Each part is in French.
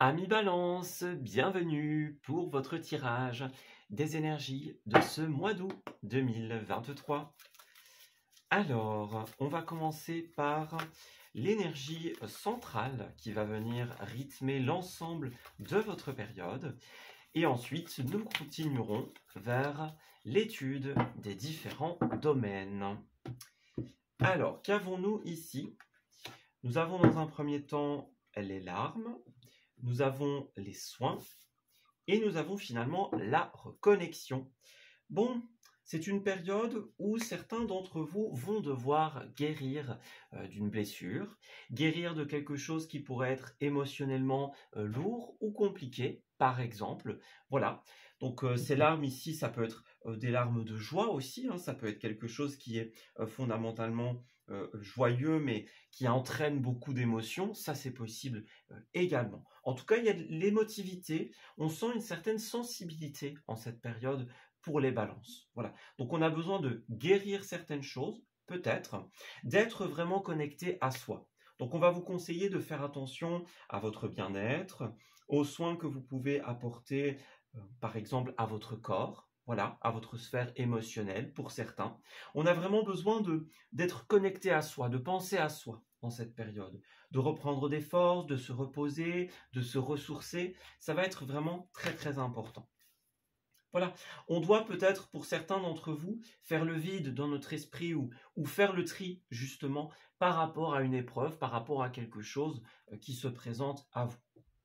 Amis Balance, bienvenue pour votre tirage des énergies de ce mois d'août 2023. Alors, on va commencer par l'énergie centrale qui va venir rythmer l'ensemble de votre période. Et ensuite, nous continuerons vers l'étude des différents domaines. Alors, qu'avons-nous ici? Nous avons dans un premier temps les larmes, nous avons les soins et nous avons finalement la reconnexion. Bon, c'est une période où certains d'entre vous vont devoir guérir d'une blessure, guérir de quelque chose qui pourrait être émotionnellement lourd ou compliqué, par exemple. Voilà, donc ces larmes ici, ça peut être des larmes de joie aussi, hein, ça peut être quelque chose qui est fondamentalement joyeux, mais qui entraîne beaucoup d'émotions, ça c'est possible également. En tout cas, il y a de l'émotivité, on sent une certaine sensibilité en cette période pour les balances. Voilà. Donc on a besoin de guérir certaines choses, peut-être, d'être vraiment connecté à soi. Donc on va vous conseiller de faire attention à votre bien-être, aux soins que vous pouvez apporter, par exemple, à votre corps, voilà, à votre sphère émotionnelle pour certains. On a vraiment besoin d'être connecté à soi, de penser à soi en cette période, de reprendre des forces, de se reposer, de se ressourcer. Ça va être vraiment très très important. Voilà, on doit peut-être pour certains d'entre vous faire le vide dans notre esprit ou faire le tri justement par rapport à une épreuve, par rapport à quelque chose qui se présente à vous.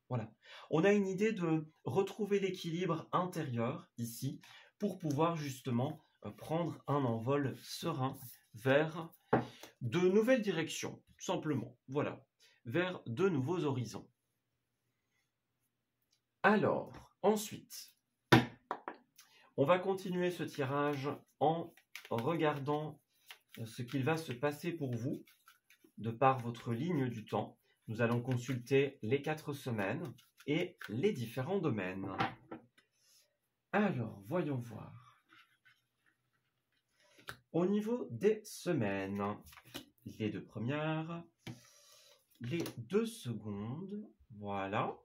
Voilà, on a une idée de retrouver l'équilibre intérieur ici pour pouvoir justement prendre un envol serein vers de nouvelles directions, tout simplement, voilà, vers de nouveaux horizons. Alors, ensuite, on va continuer ce tirage en regardant ce qu'il va se passer pour vous de par votre ligne du temps. Nous allons consulter les 4 semaines et les différents domaines. Alors, voyons voir. Au niveau des semaines, les 2 premières, les 2 secondes, voilà.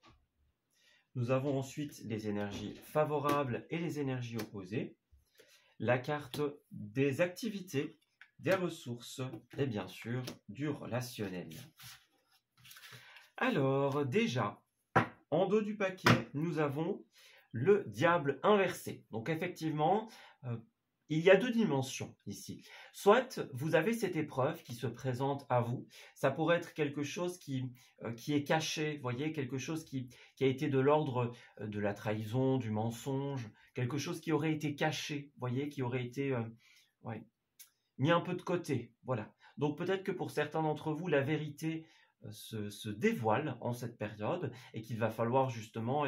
Nous avons ensuite les énergies favorables et les énergies opposées, la carte des activités, des ressources et bien sûr du relationnel. Alors déjà, en dos du paquet, nous avons le diable inversé. Donc effectivement, il y a 2 dimensions ici. Soit vous avez cette épreuve qui se présente à vous, ça pourrait être quelque chose qui est caché, voyez, quelque chose qui a été de l'ordre de la trahison, du mensonge, quelque chose qui aurait été caché, voyez, qui aurait été mis un peu de côté, voilà. Donc peut-être que pour certains d'entre vous, la vérité se dévoile en cette période et qu'il va falloir justement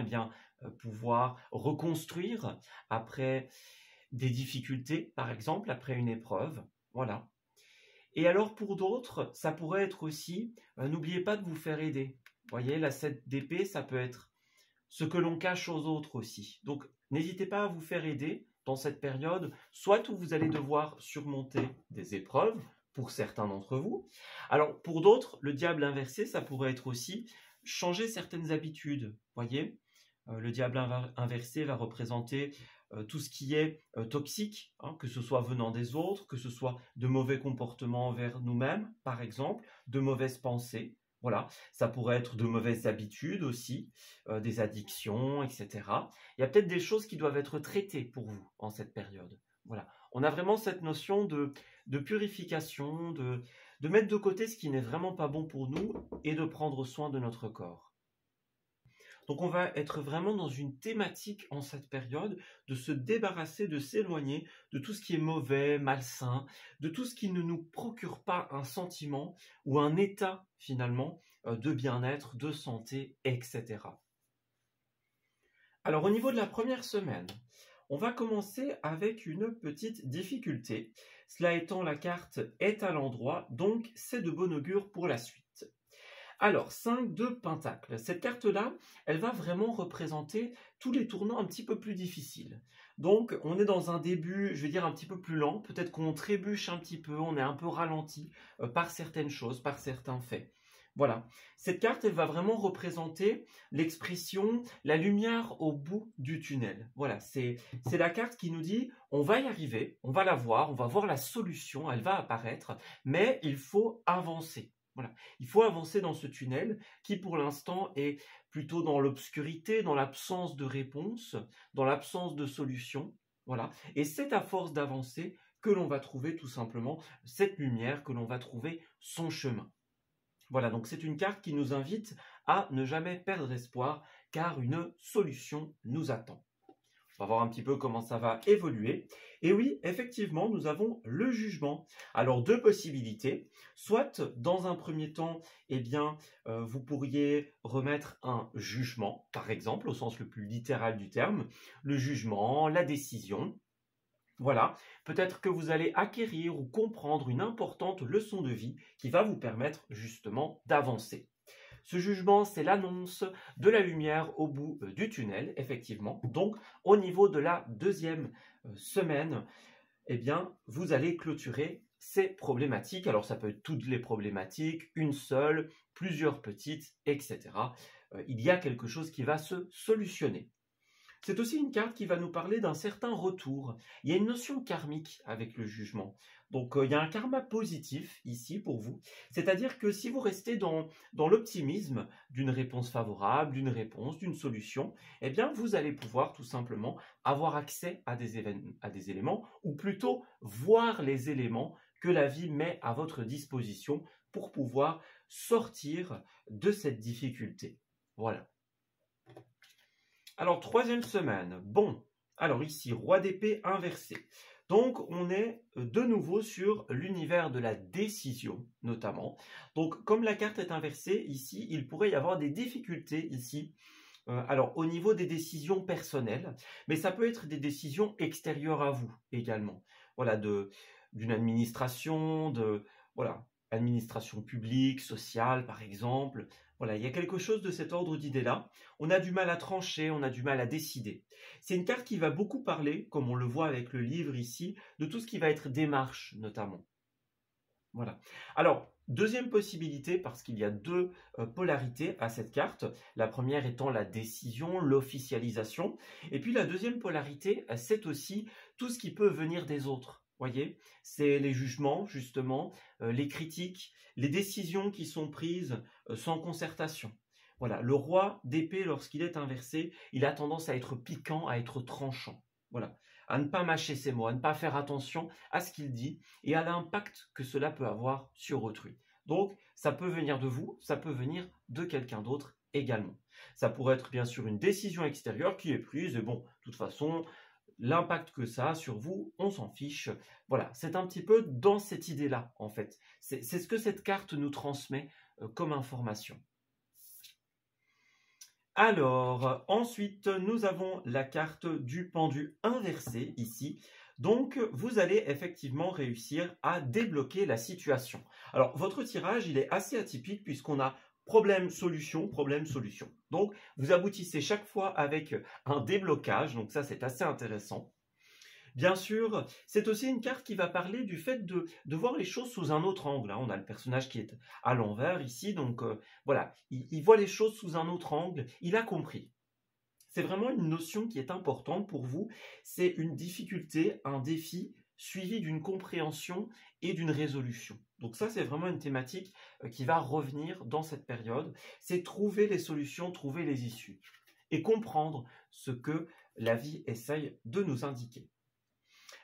pouvoir reconstruire après des difficultés, par exemple, après une épreuve. Voilà. Et alors, pour d'autres, ça pourrait être aussi, n'oubliez pas de vous faire aider. Vous voyez, la 7 d'épée, ça peut être ce que l'on cache aux autres aussi. Donc, n'hésitez pas à vous faire aider dans cette période, soit où vous allez devoir surmonter des épreuves, pour certains d'entre vous. Alors, pour d'autres, le diable inversé, ça pourrait être aussi changer certaines habitudes. Voyez, le diable inversé va représenter tout ce qui est toxique, hein, que ce soit venant des autres, que ce soit de mauvais comportements envers nous-mêmes, par exemple, de mauvaises pensées. Voilà, ça pourrait être de mauvaises habitudes aussi, des addictions, etc. Il y a peut-être des choses qui doivent être traitées pour vous en cette période. Voilà, on a vraiment cette notion de purification, de mettre de côté ce qui n'est vraiment pas bon pour nous et de prendre soin de notre corps. Donc on va être vraiment dans une thématique en cette période de se débarrasser, de s'éloigner de tout ce qui est mauvais, malsain, de tout ce qui ne nous procure pas un sentiment ou un état finalement de bien-être, de santé, etc. Alors au niveau de la première semaine, on va commencer avec une petite difficulté. Cela étant, la carte est à l'endroit, donc c'est de bon augure pour la suite. Alors, 5 de Pentacle. Cette carte-là, elle va vraiment représenter tous les tournants un petit peu plus difficiles. Donc, on est dans un début, je vais dire, un petit peu plus lent. Peut-être qu'on trébuche un petit peu, on est un peu ralenti par certaines choses, par certains faits. Voilà, cette carte, elle va vraiment représenter l'expression la lumière au bout du tunnel. Voilà, c'est la carte qui nous dit on va y arriver, on va la voir, on va voir la solution, elle va apparaître, mais il faut avancer. Voilà, il faut avancer dans ce tunnel qui pour l'instant est plutôt dans l'obscurité, dans l'absence de réponse, dans l'absence de solution. Voilà, et c'est à force d'avancer que l'on va trouver tout simplement cette lumière, que l'on va trouver son chemin. Voilà, donc c'est une carte qui nous invite à ne jamais perdre espoir, car une solution nous attend. On va voir un petit peu comment ça va évoluer. Et oui, effectivement, nous avons le jugement. Alors, deux possibilités. Soit, dans un premier temps, eh bien, vous pourriez remettre un jugement, par exemple, au sens le plus littéral du terme. Le jugement, la décision. Voilà, peut-être que vous allez acquérir ou comprendre une importante leçon de vie qui va vous permettre justement d'avancer. Ce jugement, c'est l'annonce de la lumière au bout du tunnel, effectivement. Donc, au niveau de la deuxième semaine, eh bien, vous allez clôturer ces problématiques. Alors, ça peut être toutes les problématiques, une seule, plusieurs petites, etc. Il y a quelque chose qui va se solutionner. C'est aussi une carte qui va nous parler d'un certain retour. Il y a une notion karmique avec le jugement. Donc, il y a un karma positif ici pour vous. C'est-à-dire que si vous restez dans l'optimisme d'une réponse favorable, d'une réponse, d'une solution, eh bien, vous allez pouvoir tout simplement avoir accès à des éléments, ou plutôt voir les éléments que la vie met à votre disposition pour pouvoir sortir de cette difficulté. Voilà. Alors, troisième semaine. Bon, alors ici, roi d'épée inversé. Donc, on est de nouveau sur l'univers de la décision, notamment. Donc, comme la carte est inversée, ici, il pourrait y avoir des difficultés ici. Alors, au niveau des décisions personnelles, mais ça peut être des décisions extérieures à vous également. Voilà, d'une administration, voilà, administration publique, sociale, par exemple. Voilà, il y a quelque chose de cet ordre d'idées-là. On a du mal à trancher, on a du mal à décider. C'est une carte qui va beaucoup parler, comme on le voit avec le livre ici, de tout ce qui va être démarche, notamment. Voilà. Alors, deuxième possibilité, parce qu'il y a deux polarités à cette carte. La première étant la décision, l'officialisation. Et puis la deuxième polarité, c'est aussi tout ce qui peut venir des autres. Voyez, c'est les jugements, justement, les critiques, les décisions qui sont prises sans concertation. Voilà, le roi d'épée, lorsqu'il est inversé, il a tendance à être piquant, à être tranchant. Voilà, à ne pas mâcher ses mots, à ne pas faire attention à ce qu'il dit et à l'impact que cela peut avoir sur autrui. Donc, ça peut venir de vous, ça peut venir de quelqu'un d'autre également. Ça pourrait être bien sûr une décision extérieure qui est prise, et bon, de toute façon, l'impact que ça a sur vous, on s'en fiche. Voilà, c'est un petit peu dans cette idée-là, en fait. C'est ce que cette carte nous transmet comme information. Alors, ensuite, nous avons la carte du pendu inversé ici. Donc, vous allez effectivement réussir à débloquer la situation. Alors, votre tirage, il est assez atypique puisqu'on a problème-solution, problème-solution. Donc, vous aboutissez chaque fois avec un déblocage. Donc, ça, c'est assez intéressant. Bien sûr, c'est aussi une carte qui va parler du fait de voir les choses sous un autre angle. On a le personnage qui est à l'envers ici, donc voilà, il voit les choses sous un autre angle, il a compris. C'est vraiment une notion qui est importante pour vous, c'est une difficulté, un défi, suivi d'une compréhension et d'une résolution. Donc ça, c'est vraiment une thématique qui va revenir dans cette période, c'est trouver les solutions, trouver les issues, et comprendre ce que la vie essaye de nous indiquer.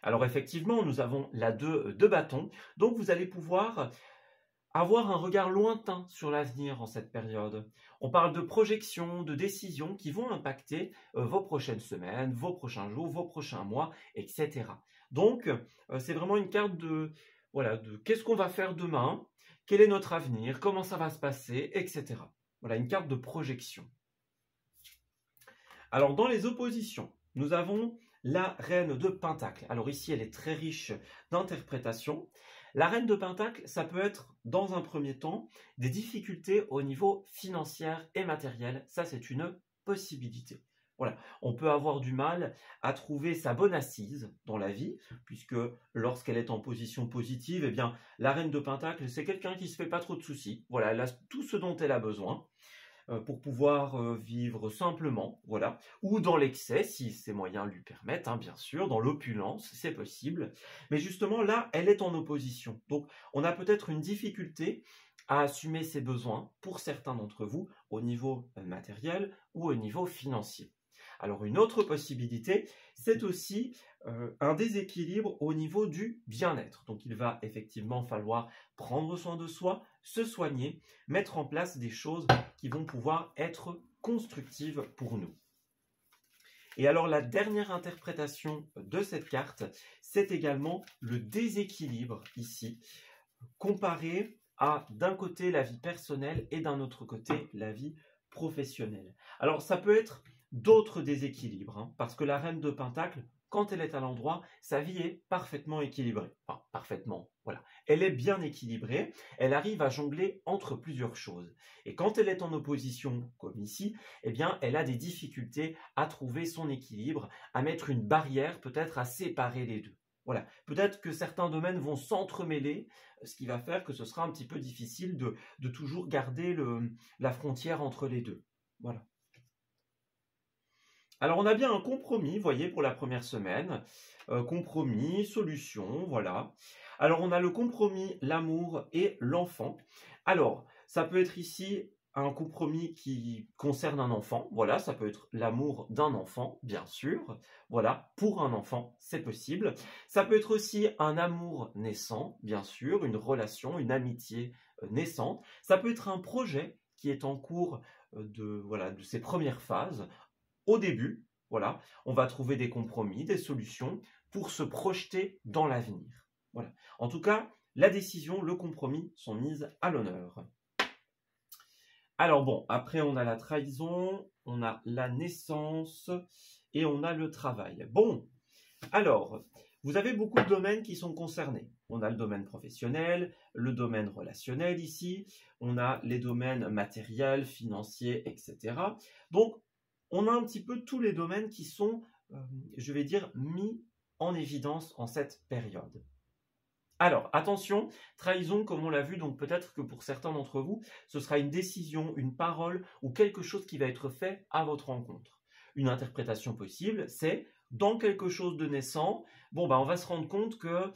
Alors effectivement, nous avons la 2 de bâton, donc vous allez pouvoir avoir un regard lointain sur l'avenir en cette période. On parle de projections, de décisions qui vont impacter vos prochaines semaines, vos prochains jours, vos prochains mois, etc. Donc, c'est vraiment une carte de qu'est-ce qu'on va faire demain, quel est notre avenir, comment ça va se passer, etc. Voilà, une carte de projection. Alors, dans les oppositions, nous avons la reine de Pentacle. Alors ici, elle est très riche d'interprétations. La reine de Pentacle, ça peut être, dans un premier temps, des difficultés au niveau financier et matériel. Ça, c'est une possibilité. Voilà, on peut avoir du mal à trouver sa bonne assise dans la vie, puisque lorsqu'elle est en position positive, eh bien, la reine de Pentacle, c'est quelqu'un qui ne se fait pas trop de soucis. Voilà, elle a tout ce dont elle a besoin pour pouvoir vivre simplement, voilà, ou dans l'excès, si ses moyens lui permettent, hein, bien sûr, dans l'opulence, c'est possible. Mais justement, là, elle est en opposition. Donc, on a peut-être une difficulté à assumer ses besoins, pour certains d'entre vous, au niveau matériel ou au niveau financier. Alors, une autre possibilité, c'est aussi un déséquilibre au niveau du bien-être. Donc, il va effectivement falloir prendre soin de soi, se soigner, mettre en place des choses qui vont pouvoir être constructives pour nous. Et alors, la dernière interprétation de cette carte, c'est également le déséquilibre ici, comparé à d'un côté la vie personnelle et d'un autre côté la vie professionnelle. Alors, ça peut être d'autres déséquilibres, hein, parce que la reine de Pentacle, quand elle est à l'endroit, sa vie est parfaitement équilibrée. Enfin, parfaitement, voilà. Elle est bien équilibrée, elle arrive à jongler entre plusieurs choses. Et quand elle est en opposition, comme ici, eh bien, elle a des difficultés à trouver son équilibre, à mettre une barrière, peut-être à séparer les deux. Voilà. Peut-être que certains domaines vont s'entremêler, ce qui va faire que ce sera un petit peu difficile de toujours garder la frontière entre les deux. Voilà. Alors, on a bien un compromis, vous voyez, pour la première semaine. Compromis, solution, voilà. Alors, on a le compromis, l'amour et l'enfant. Alors, ça peut être ici un compromis qui concerne un enfant. Voilà, ça peut être l'amour d'un enfant, bien sûr. Voilà, pour un enfant, c'est possible. Ça peut être aussi un amour naissant, bien sûr, une relation, une amitié naissante. Ça peut être un projet qui est en cours de ses premières phases. Au début, voilà, on va trouver des compromis, des solutions pour se projeter dans l'avenir. Voilà. En tout cas, la décision, le compromis sont mises à l'honneur. Alors bon, après on a la trahison, on a la naissance et on a le travail. Bon, alors, vous avez beaucoup de domaines qui sont concernés. On a le domaine professionnel, le domaine relationnel ici, on a les domaines matériels, financiers, etc. Donc, on a un petit peu tous les domaines qui sont, je vais dire, mis en évidence en cette période. Alors, attention, trahison, comme on l'a vu, donc peut-être que pour certains d'entre vous, ce sera une décision, une parole ou quelque chose qui va être fait à votre rencontre. Une interprétation possible, c'est dans quelque chose de naissant, bon, on va se rendre compte que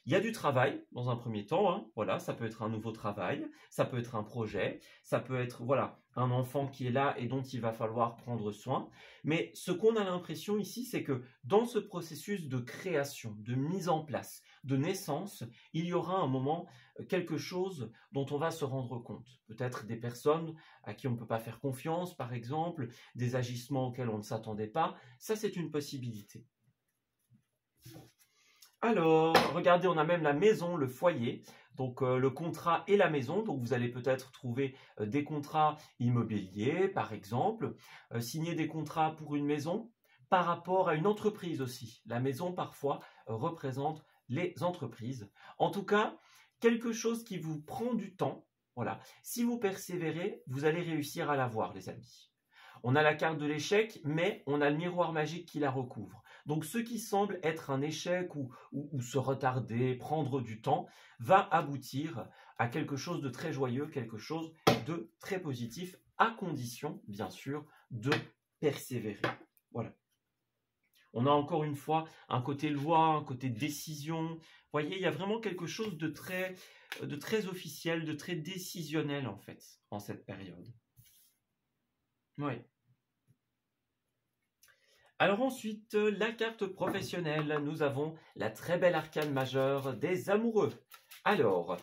il y a du travail dans un premier temps, hein, voilà, ça peut être un nouveau travail, ça peut être un projet, ça peut être voilà, un enfant qui est là et dont il va falloir prendre soin. Mais ce qu'on a l'impression ici, c'est que dans ce processus de création, de mise en place, de naissance, il y aura un moment, quelque chose dont on va se rendre compte. Peut-être des personnes à qui on ne peut pas faire confiance, par exemple, des agissements auxquels on ne s'attendait pas. Ça, c'est une possibilité. Alors, regardez, on a même la maison, le foyer, donc le contrat et la maison. Donc, vous allez peut-être trouver des contrats immobiliers, par exemple, signer des contrats pour une maison par rapport à une entreprise aussi. La maison, parfois, représente les entreprises. En tout cas, quelque chose qui vous prend du temps. Voilà. Si vous persévérez, vous allez réussir à l'avoir, les amis. On a la carte de l'échec, mais on a le miroir magique qui la recouvre. Donc, ce qui semble être un échec ou se retarder, prendre du temps, va aboutir à quelque chose de très joyeux, quelque chose de très positif, à condition, bien sûr, de persévérer. Voilà. On a encore une fois un côté loi, un côté décision. Vous voyez, il y a vraiment quelque chose de très officiel, de très décisionnel, en fait, en cette période. Oui. Alors ensuite, la carte professionnelle, nous avons la très belle arcane majeure des amoureux. Alors,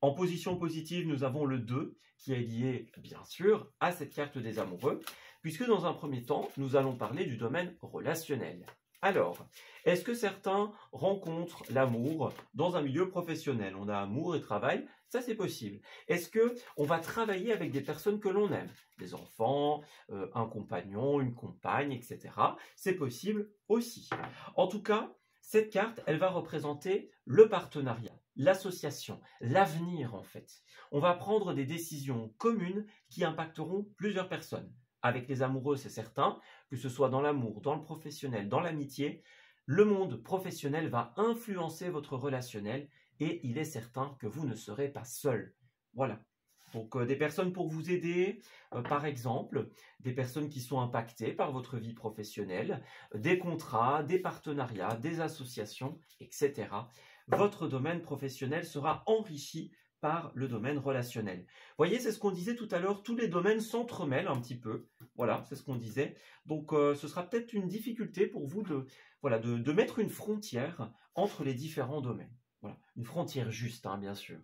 en position positive, nous avons le 2 qui est lié, bien sûr, à cette carte des amoureux, puisque dans un premier temps, nous allons parler du domaine relationnel. Alors, est-ce que certains rencontrent l'amour dans un milieu professionnel? On a amour et travail, ça c'est possible. Est-ce qu'on va travailler avec des personnes que l'on aime? Des enfants, un compagnon, une compagne, etc. C'est possible aussi. En tout cas, cette carte, elle va représenter le partenariat, l'association, l'avenir en fait. On va prendre des décisions communes qui impacteront plusieurs personnes. avec les amoureux, c'est certain, que ce soit dans l'amour, dans le professionnel, dans l'amitié, le monde professionnel va influencer votre relationnel et il est certain que vous ne serez pas seul. Voilà. Donc des personnes pour vous aider, par exemple, des personnes qui sont impactées par votre vie professionnelle, des contrats, des partenariats, des associations, etc. Votre domaine professionnel sera enrichi par le domaine relationnel. Vous voyez, c'est ce qu'on disait tout à l'heure, tous les domaines s'entremêlent un petit peu. Voilà, c'est ce qu'on disait. Donc ce sera peut-être une difficulté pour vous de mettre une frontière entre les différents domaines. Voilà, une frontière juste, hein, bien sûr.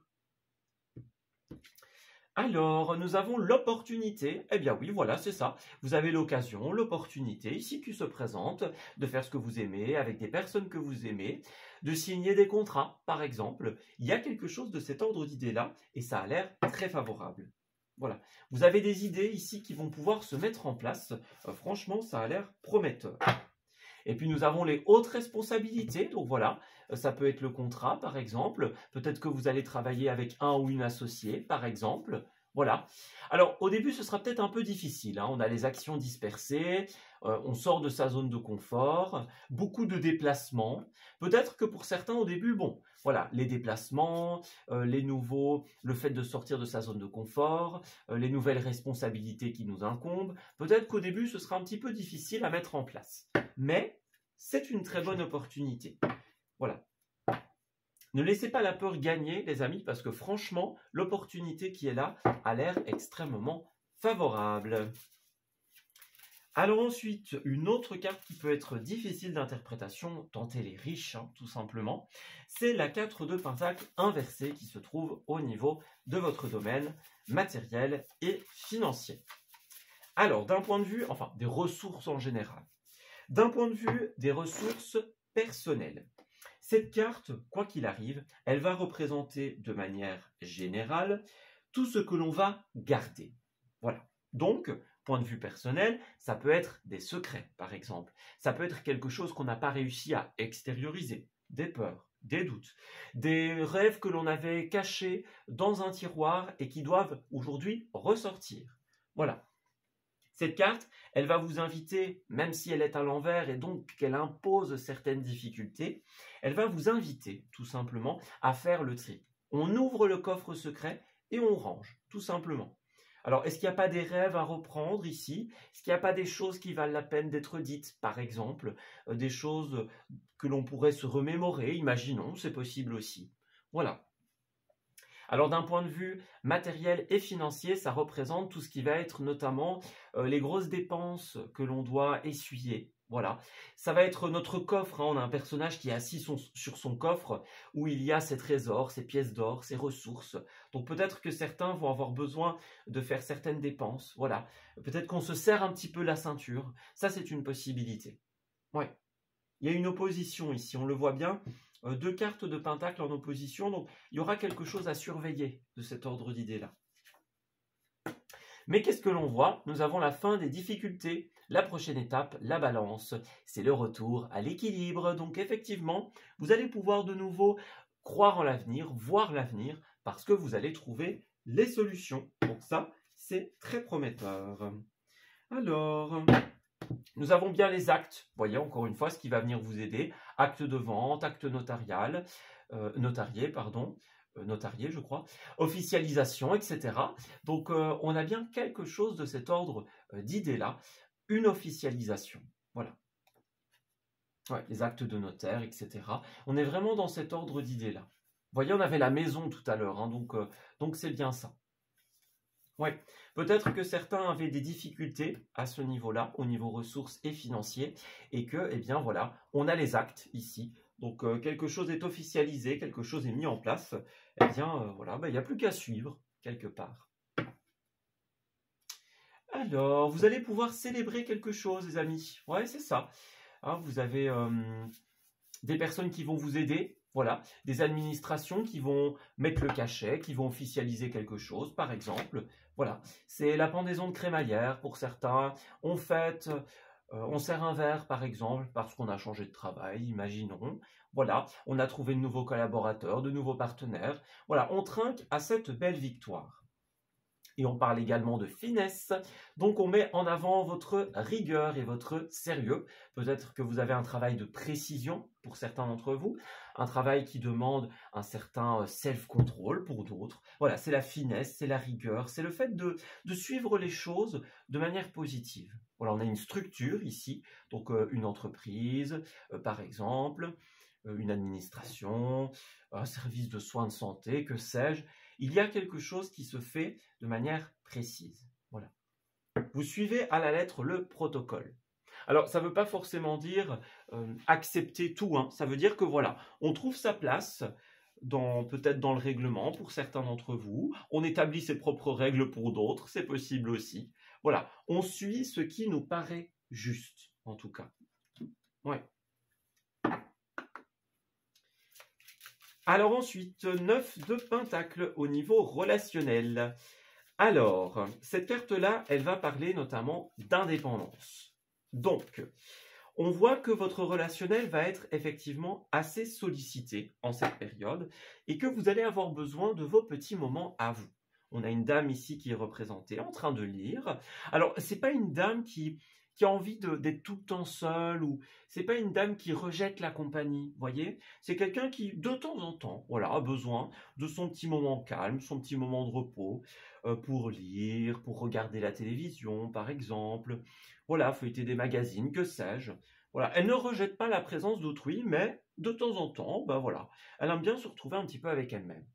Alors, nous avons l'opportunité. Eh bien oui, voilà, c'est ça. Vous avez l'occasion, l'opportunité, ici qui se présente, de faire ce que vous aimez, avec des personnes que vous aimez, de signer des contrats, par exemple. Il y a quelque chose de cet ordre d'idées-là, et ça a l'air très favorable. Voilà. Vous avez des idées ici qui vont pouvoir se mettre en place. Franchement, ça a l'air prometteur. Et puis nous avons les hautes responsabilités, donc voilà, ça peut être le contrat par exemple, peut-être que vous allez travailler avec un ou une associée par exemple, voilà. Alors au début ce sera peut-être un peu difficile, hein. On a les actions dispersées, on sort de sa zone de confort, beaucoup de déplacements, peut-être que pour certains au début, bon, voilà, les déplacements, le fait de sortir de sa zone de confort, les nouvelles responsabilités qui nous incombent, peut-être qu'au début ce sera un petit peu difficile à mettre en place. Mais c'est une très bonne opportunité. Voilà. Ne laissez pas la peur gagner, les amis, parce que franchement, l'opportunité qui est là a l'air extrêmement favorable. Alors ensuite, une autre carte qui peut être difficile d'interprétation, tant elle est riche, hein, tout simplement, c'est la 4 de Pentacle inversée qui se trouve au niveau de votre domaine matériel et financier. Alors, d'un point de vue, enfin, des ressources en général, d'un point de vue des ressources personnelles, cette carte, quoi qu'il arrive, elle va représenter de manière générale tout ce que l'on va garder. Voilà. Donc, point de vue personnel, ça peut être des secrets, par exemple. Ça peut être quelque chose qu'on n'a pas réussi à extérioriser, des peurs, des doutes, des rêves que l'on avait cachés dans un tiroir et qui doivent aujourd'hui ressortir. Voilà. Cette carte, elle va vous inviter, même si elle est à l'envers et donc qu'elle impose certaines difficultés, elle va vous inviter tout simplement à faire le tri. On ouvre le coffre secret et on range, tout simplement. Alors, est-ce qu'il n'y a pas des rêves à reprendre ici? Est-ce qu'il n'y a pas des choses qui valent la peine d'être dites, par exemple? Des choses que l'on pourrait se remémorer, imaginons, c'est possible aussi. Voilà. Alors d'un point de vue matériel et financier, ça représente tout ce qui va être notamment les grosses dépenses que l'on doit essuyer. Voilà, ça va être notre coffre, hein. On a un personnage qui est assis sur son coffre où il y a ses trésors, ses pièces d'or, ses ressources. Donc peut-être que certains vont avoir besoin de faire certaines dépenses. Voilà, peut-être qu'on se serre un petit peu la ceinture. Ça, c'est une possibilité. Ouais. Il y a une opposition ici, on le voit bien. Deux cartes de Pentacle en opposition, donc il y aura quelque chose à surveiller de cet ordre d'idées-là. Mais qu'est-ce que l'on voit? Nous avons la fin des difficultés. La prochaine étape, la balance, c'est le retour à l'équilibre. Donc effectivement, vous allez pouvoir de nouveau croire en l'avenir, voir l'avenir, parce que vous allez trouver les solutions. Donc ça, c'est très prometteur. Alors, nous avons bien les actes, voyez encore une fois ce qui va venir vous aider, acte de vente, acte notarial, notarié je crois, officialisation, etc. Donc on a bien quelque chose de cet ordre d'idées-là, une officialisation, voilà. Ouais, les actes de notaire, etc. On est vraiment dans cet ordre d'idées-là. Vous voyez, on avait la maison tout à l'heure, hein, donc c'est bien ça. Oui, peut-être que certains avaient des difficultés à ce niveau-là, au niveau ressources et financiers, et que, eh bien voilà, on a les actes ici. Donc quelque chose est officialisé, quelque chose est mis en place, eh bien voilà, il n'y a plus qu'à suivre quelque part. Alors, vous allez pouvoir célébrer quelque chose, les amis. Ouais, c'est ça. Hein, vous avez des personnes qui vont vous aider. Voilà, des administrations qui vont mettre le cachet, qui vont officialiser quelque chose, par exemple. Voilà, c'est la pendaison de crémaillère pour certains. On fête, on sert un verre, par exemple, parce qu'on a changé de travail, imaginons. Voilà, on a trouvé de nouveaux collaborateurs, de nouveaux partenaires. Voilà, on trinque à cette belle victoire. Et on parle également de finesse. Donc, on met en avant votre rigueur et votre sérieux. Peut-être que vous avez un travail de précision pour certains d'entre vous, un travail qui demande un certain self-control pour d'autres. Voilà, c'est la finesse, c'est la rigueur, c'est le fait de suivre les choses de manière positive. Voilà, on a une structure ici, donc une entreprise, par exemple, une administration, un service de soins de santé, que sais-je. Il y a quelque chose qui se fait de manière précise. Voilà. Vous suivez à la lettre le protocole. Alors, ça ne veut pas forcément dire accepter tout, hein. Ça veut dire que voilà, on trouve sa place peut-être dans le règlement pour certains d'entre vous. On établit ses propres règles pour d'autres, c'est possible aussi. Voilà, on suit ce qui nous paraît juste, en tout cas. Ouais. Alors ensuite, 9 de pentacle au niveau relationnel. Alors, cette carte-là, elle va parler notamment d'indépendance. Donc, on voit que votre relationnel va être effectivement assez sollicité en cette période et que vous allez avoir besoin de vos petits moments à vous. On a une dame ici qui est représentée en train de lire. Alors, ce n'est pas une dame qui a envie d'être tout le temps seule, ou c'est pas une dame qui rejette la compagnie, voyez. C'est quelqu'un qui, de temps en temps, voilà, a besoin de son petit moment calme, son petit moment de repos, pour lire, pour regarder la télévision, par exemple. Voilà, feuilleter des magazines, que sais-je. Voilà, elle ne rejette pas la présence d'autrui, mais de temps en temps, ben voilà, elle aime bien se retrouver un petit peu avec elle-même,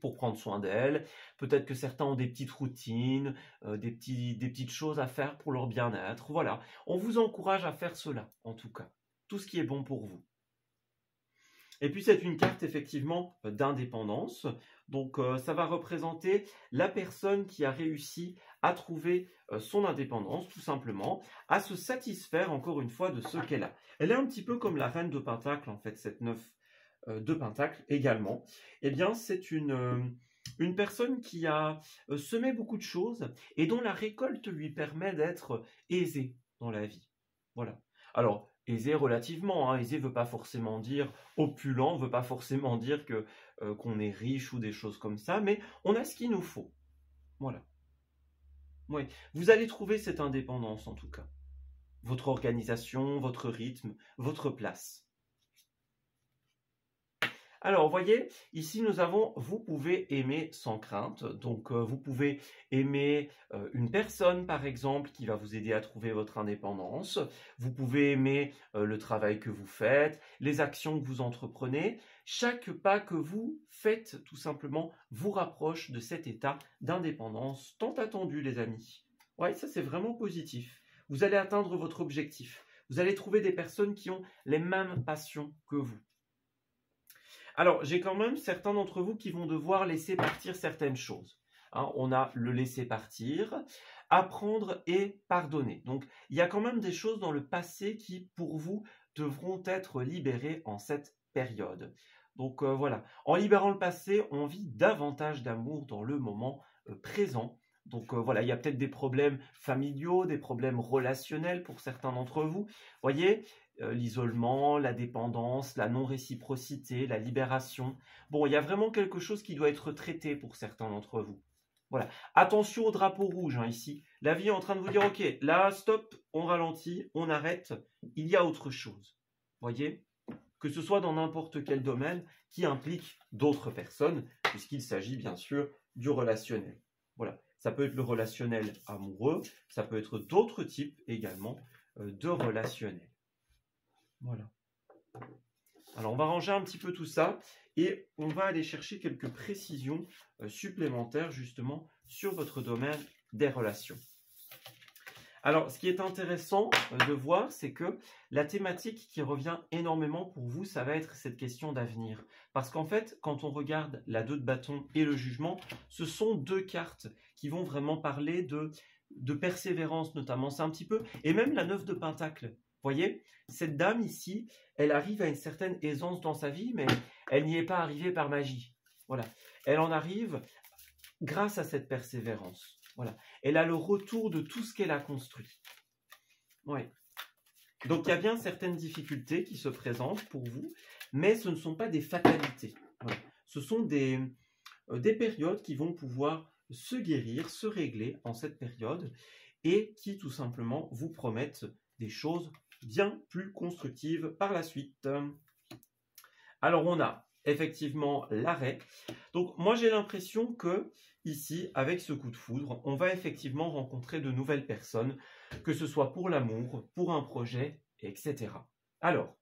pour prendre soin d'elle. Peut-être que certains ont des petites routines, des petites choses à faire pour leur bien-être. Voilà, on vous encourage à faire cela, en tout cas. Tout ce qui est bon pour vous. Et puis, c'est une carte, effectivement, d'indépendance. Donc, ça va représenter la personne qui a réussi à trouver son indépendance, tout simplement, à se satisfaire, encore une fois, de ce qu'elle a. Elle est un petit peu comme la reine de Pentacle, en fait, cette 9 de Pentacle également. Eh bien, c'est une personne qui a semé beaucoup de choses et dont la récolte lui permet d'être aisée dans la vie. Voilà. Alors, aisé relativement, hein. Aisé ne veut pas forcément dire opulent, ne veut pas forcément dire qu'on est riche ou des choses comme ça, mais on a ce qu'il nous faut. Voilà. Oui. Vous allez trouver cette indépendance en tout cas. Votre organisation, votre rythme, votre place. Alors, vous voyez, ici, nous avons « vous pouvez aimer sans crainte ». Donc, vous pouvez aimer une personne, par exemple, qui va vous aider à trouver votre indépendance. Vous pouvez aimer le travail que vous faites, les actions que vous entreprenez. Chaque pas que vous faites, tout simplement, vous rapproche de cet état d'indépendance tant attendu, les amis. Oui, ça, c'est vraiment positif. Vous allez atteindre votre objectif. Vous allez trouver des personnes qui ont les mêmes passions que vous. Alors, j'ai quand même certains d'entre vous qui vont devoir laisser partir certaines choses. Hein, on a le laisser partir, apprendre et pardonner. Donc, il y a quand même des choses dans le passé qui, pour vous, devront être libérées en cette période. Donc, voilà. En libérant le passé, on vit davantage d'amour dans le moment présent. Donc, voilà, il y a peut-être des problèmes familiaux, des problèmes relationnels pour certains d'entre vous. Voyez, l'isolement, la dépendance, la non-réciprocité, la libération. Bon, il y a vraiment quelque chose qui doit être traité pour certains d'entre vous. Voilà. Attention au drapeau rouge, hein, ici. La vie est en train de vous dire, ok, là, stop, on ralentit, on arrête. Il y a autre chose. Voyez ? Que ce soit dans n'importe quel domaine qui implique d'autres personnes, puisqu'il s'agit bien sûr du relationnel. Voilà. Ça peut être le relationnel amoureux, ça peut être d'autres types également de relationnels. Voilà. Alors, on va ranger un petit peu tout ça et on va aller chercher quelques précisions supplémentaires justement sur votre domaine des relations. Alors, ce qui est intéressant de voir, c'est que la thématique qui revient énormément pour vous, ça va être cette question d'avenir. Parce qu'en fait, quand on regarde la 2 de bâton et le jugement, ce sont 2 cartes qui vont vraiment parler de persévérance notamment. C'est un petit peu, et même la 9 de pentacle. Voyez, cette dame ici, elle arrive à une certaine aisance dans sa vie, mais elle n'y est pas arrivée par magie. Voilà. Elle en arrive grâce à cette persévérance. Voilà. Elle a le retour de tout ce qu'elle a construit. Oui. Donc, il y a bien certaines difficultés qui se présentent pour vous, mais ce ne sont pas des fatalités. Voilà. Ce sont des périodes qui vont pouvoir se guérir, se régler en cette période et qui tout simplement vous promettent des choses bien plus constructives par la suite. Alors on a effectivement l'arrêt. Donc moi j'ai l'impression que ici, avec ce coup de foudre, on va effectivement rencontrer de nouvelles personnes, que ce soit pour l'amour, pour un projet, etc. Alors,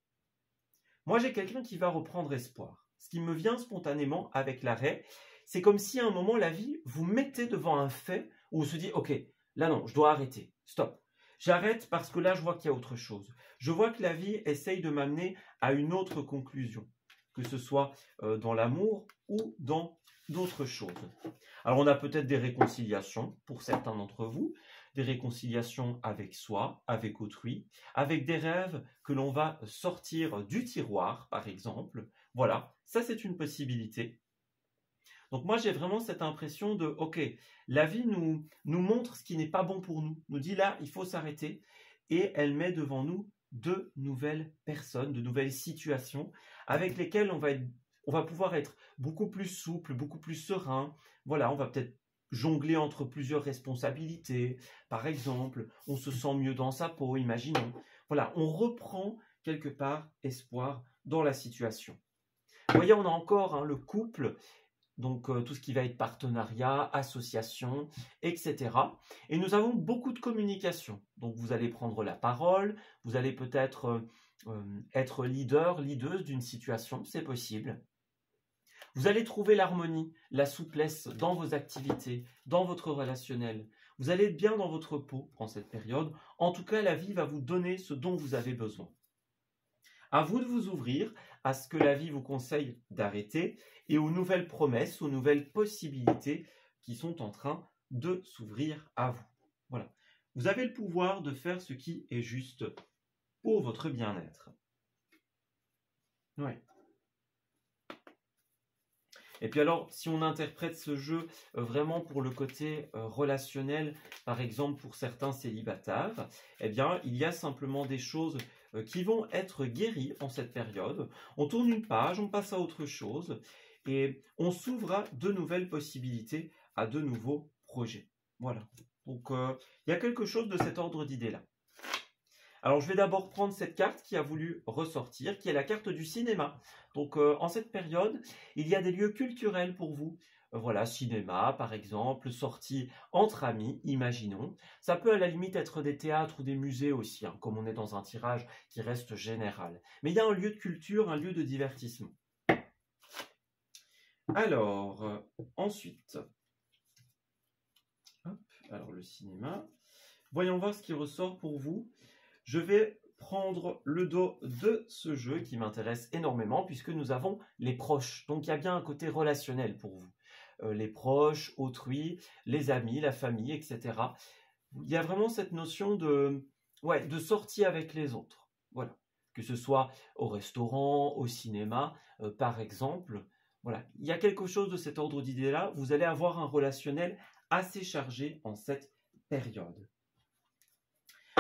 moi j'ai quelqu'un qui va reprendre espoir. Ce qui me vient spontanément avec l'arrêt, c'est comme si à un moment la vie vous mettait devant un fait où on se dit, ok, là non, je dois arrêter, stop. J'arrête parce que là je vois qu'il y a autre chose. Je vois que la vie essaye de m'amener à une autre conclusion, que ce soit dans l'amour ou dans d'autres choses. Alors on a peut-être des réconciliations pour certains d'entre vous, des réconciliations avec soi, avec autrui, avec des rêves que l'on va sortir du tiroir, par exemple. Voilà, ça c'est une possibilité. Donc moi j'ai vraiment cette impression de, ok, la vie nous montre ce qui n'est pas bon pour nous dit là, il faut s'arrêter, et elle met devant nous de nouvelles personnes, de nouvelles situations avec lesquelles on va pouvoir être beaucoup plus souple, beaucoup plus serein. Voilà, on va peut-être jongler entre plusieurs responsabilités. Par exemple, on se sent mieux dans sa peau, imaginons. Voilà, on reprend quelque part espoir dans la situation. Vous voyez, on a encore le couple, donc tout ce qui va être partenariat, association, etc. Et nous avons beaucoup de communication. Donc vous allez prendre la parole, vous allez peut-être être leader, leaduse d'une situation, c'est possible. Vous allez trouver l'harmonie, la souplesse dans vos activités, dans votre relationnel. Vous allez être bien dans votre peau en cette période. En tout cas, la vie va vous donner ce dont vous avez besoin. À vous de vous ouvrir à ce que la vie vous conseille d'arrêter et aux nouvelles promesses, aux nouvelles possibilités qui sont en train de s'ouvrir à vous. Voilà. Vous avez le pouvoir de faire ce qui est juste pour votre bien-être. Ouais. Et puis alors, si on interprète ce jeu vraiment pour le côté relationnel, par exemple pour certains célibataires, eh bien, il y a simplement des choses qui vont être guéries en cette période. On tourne une page, on passe à autre chose et on s'ouvre à de nouvelles possibilités, à de nouveaux projets. Voilà. Donc, il y a quelque chose de cet ordre d'idées-là. Alors, je vais d'abord prendre cette carte qui a voulu ressortir, qui est la carte du cinéma. Donc, en cette période, il y a des lieux culturels pour vous. Voilà, cinéma, par exemple, sortie entre amis, imaginons. Ça peut à la limite être des théâtres ou des musées aussi, comme on est dans un tirage qui reste général. Mais il y a un lieu de culture, un lieu de divertissement. Alors, ensuite, hop, alors le cinéma. Voyons voir ce qui ressort pour vous. Je vais prendre le dos de ce jeu qui m'intéresse énormément puisque nous avons les proches. Donc il y a bien un côté relationnel pour vous. Les proches, autrui, les amis, la famille, etc. Il y a vraiment cette notion de sortie avec les autres. Voilà. Que ce soit au restaurant, au cinéma, par exemple. Voilà. Il y a quelque chose de cet ordre d'idée-là. Vous allez avoir un relationnel assez chargé en cette période.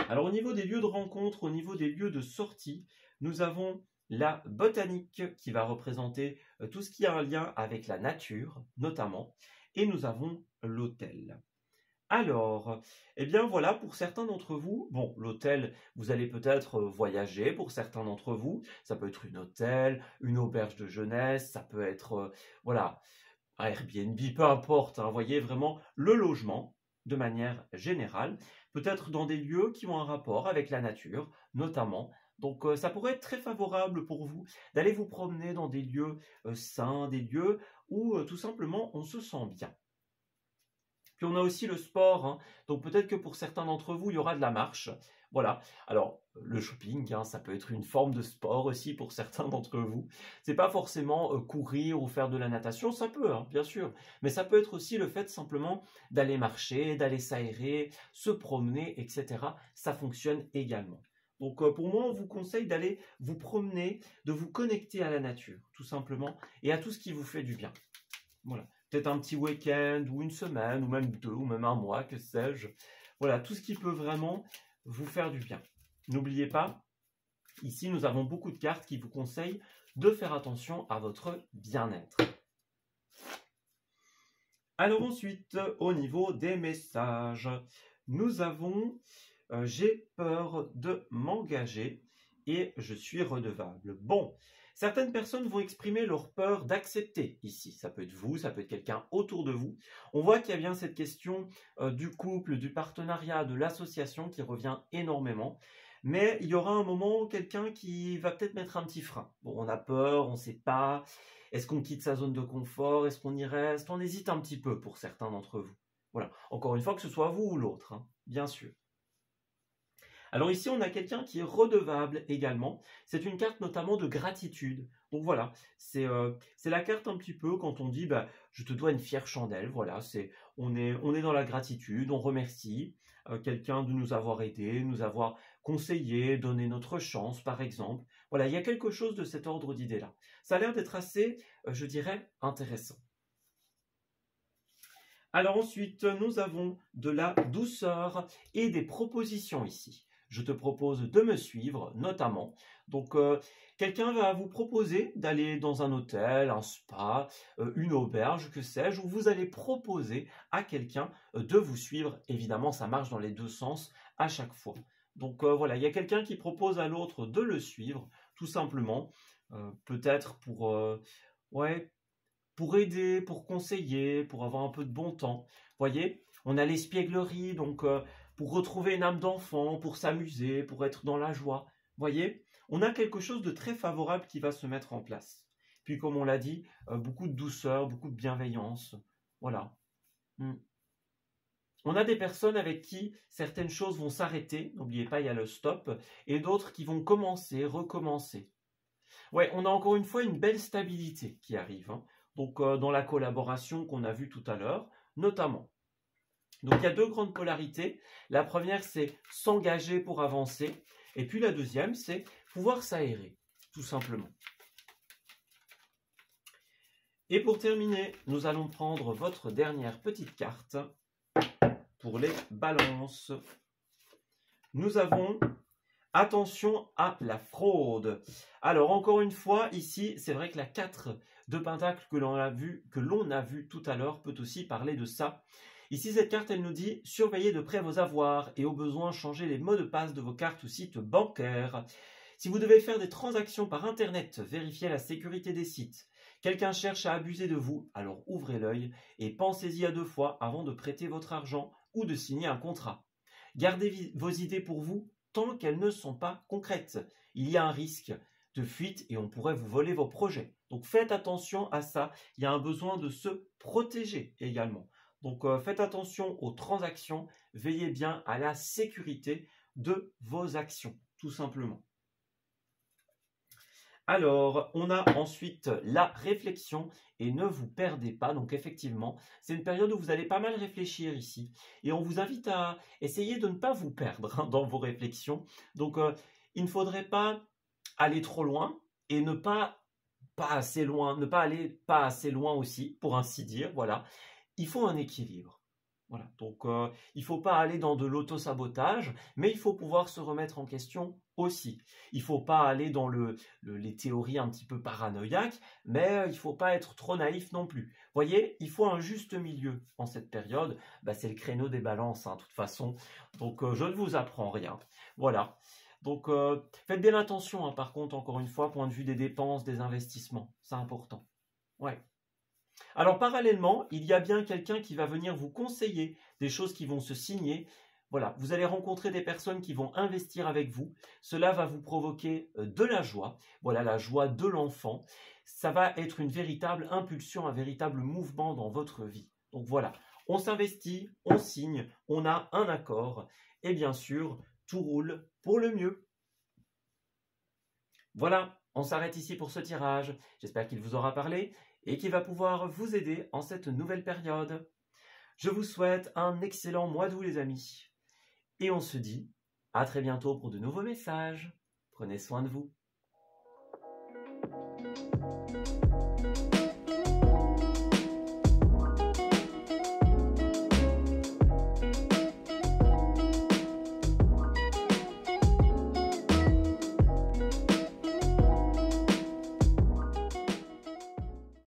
Alors au niveau des lieux de rencontre, au niveau des lieux de sortie, nous avons la botanique qui va représenter tout ce qui a un lien avec la nature, notamment, et nous avons l'hôtel. Alors, eh bien voilà, pour certains d'entre vous, bon, l'hôtel, vous allez peut-être voyager, pour certains d'entre vous, ça peut être un hôtel, une auberge de jeunesse, ça peut être, voilà, un Airbnb, peu importe, vous voyez vraiment le logement, de manière générale, peut-être dans des lieux qui ont un rapport avec la nature, notamment. Donc ça pourrait être très favorable pour vous d'aller vous promener dans des lieux sains, des lieux où tout simplement on se sent bien. Puis on a aussi le sport, donc peut-être que pour certains d'entre vous, il y aura de la marche. Voilà, alors le shopping, ça peut être une forme de sport aussi pour certains d'entre vous. C'est pas forcément courir ou faire de la natation, ça peut, bien sûr. Mais ça peut être aussi le fait simplement d'aller marcher, d'aller s'aérer, se promener, etc. Ça fonctionne également. Donc pour moi, on vous conseille d'aller vous promener, de vous connecter à la nature, tout simplement, et à tout ce qui vous fait du bien. Voilà. Peut-être un petit week-end, ou une semaine, ou même 2, ou même un mois, que sais-je. Voilà, tout ce qui peut vraiment vous faire du bien. N'oubliez pas, ici, nous avons beaucoup de cartes qui vous conseillent de faire attention à votre bien-être. Alors ensuite, au niveau des messages, nous avons j'ai peur de m'engager et je suis redevable. Bon, certaines personnes vont exprimer leur peur d'accepter ici. Ça peut être vous, ça peut être quelqu'un autour de vous. On voit qu'il y a bien cette question du couple, du partenariat, de l'association qui revient énormément. Mais il y aura un moment quelqu'un qui va peut-être mettre un petit frein. Bon, on a peur, on ne sait pas. Est-ce qu'on quitte sa zone de confort? Est-ce qu'on y reste? On hésite un petit peu pour certains d'entre vous. Voilà. Encore une fois, que ce soit vous ou l'autre, hein, bien sûr. Alors ici, on a quelqu'un qui est redevable également. C'est une carte notamment de gratitude. Donc voilà, c'est la carte un petit peu quand on dit bah, « je te dois une fière chandelle ». Voilà, on est dans la gratitude, on remercie quelqu'un de nous avoir aidés, nous avoir conseillé, donné notre chance par exemple. Voilà, il y a quelque chose de cet ordre d'idées-là. Ça a l'air d'être assez, je dirais, intéressant. Alors ensuite, nous avons de la douceur et des propositions ici. Je te propose de me suivre, notamment. Donc, quelqu'un va vous proposer d'aller dans un hôtel, un spa, une auberge, que sais-je, où vous allez proposer à quelqu'un de vous suivre. Évidemment, ça marche dans les deux sens à chaque fois. Donc, voilà, il y a quelqu'un qui propose à l'autre de le suivre, tout simplement. Peut-être pour... ouais, pour aider, pour conseiller, pour avoir un peu de bon temps. Vous voyez, on a l'espièglerie, donc pour retrouver une âme d'enfant, pour s'amuser, pour être dans la joie. Vous voyez, on a quelque chose de très favorable qui va se mettre en place. Puis comme on l'a dit, beaucoup de douceur, beaucoup de bienveillance. Voilà. On a des personnes avec qui certaines choses vont s'arrêter, n'oubliez pas, il y a le stop, et d'autres qui vont commencer, recommencer. Ouais, on a encore une fois une belle stabilité qui arrive, hein. Donc dans la collaboration qu'on a vue tout à l'heure, notamment. Donc il y a deux grandes polarités. La première, c'est s'engager pour avancer. Et puis la deuxième, c'est pouvoir s'aérer, tout simplement. Et pour terminer, nous allons prendre votre dernière petite carte pour les balances. Nous avons... Attention à la fraude. Alors, encore une fois, ici, c'est vrai que la 4 de Pentacle que l'on a vu tout à l'heure peut aussi parler de ça. Ici, cette carte, elle nous dit « Surveillez de près vos avoirs et au besoin, changez les mots de passe de vos cartes ou sites bancaires. Si vous devez faire des transactions par Internet, vérifiez la sécurité des sites. Quelqu'un cherche à abuser de vous, alors ouvrez l'œil et pensez-y à 2 fois avant de prêter votre argent ou de signer un contrat. Gardez vos idées pour vous, tant qu'elles ne sont pas concrètes. Il y a un risque de fuite et on pourrait vous voler vos projets. Donc faites attention à ça. Il y a un besoin de se protéger également. Donc faites attention aux transactions. Veillez bien à la sécurité de vos actions, tout simplement. Alors, on a ensuite la réflexion et ne vous perdez pas. Donc effectivement, c'est une période où vous allez pas mal réfléchir ici. Et on vous invite à essayer de ne pas vous perdre dans vos réflexions. Donc il ne faudrait pas aller trop loin et ne pas assez loin, ne pas aller pas assez loin aussi, pour ainsi dire. Voilà, il faut un équilibre. Voilà, donc il ne faut pas aller dans de l'auto-sabotage, mais il faut pouvoir se remettre en question aussi. Il ne faut pas aller dans les théories un petit peu paranoïaques, mais il ne faut pas être trop naïf non plus. Vous voyez, il faut un juste milieu en cette période. Bah, c'est le créneau des balances, hein, de toute façon. Donc je ne vous apprends rien. Voilà. Donc faites bien attention, hein, par contre, encore une fois, point de vue des dépenses, des investissements. C'est important. Ouais. Alors parallèlement, il y a bien quelqu'un qui va venir vous conseiller des choses qui vont se signer. Voilà, vous allez rencontrer des personnes qui vont investir avec vous. Cela va vous provoquer de la joie. Voilà, la joie de l'enfant. Ça va être une véritable impulsion, un véritable mouvement dans votre vie. Donc voilà, on s'investit, on signe, on a un accord. Et bien sûr, tout roule pour le mieux. Voilà, on s'arrête ici pour ce tirage. J'espère qu'il vous aura parlé et qui va pouvoir vous aider en cette nouvelle période. Je vous souhaite un excellent mois d'août les amis. Et on se dit à très bientôt pour de nouveaux messages. Prenez soin de vous.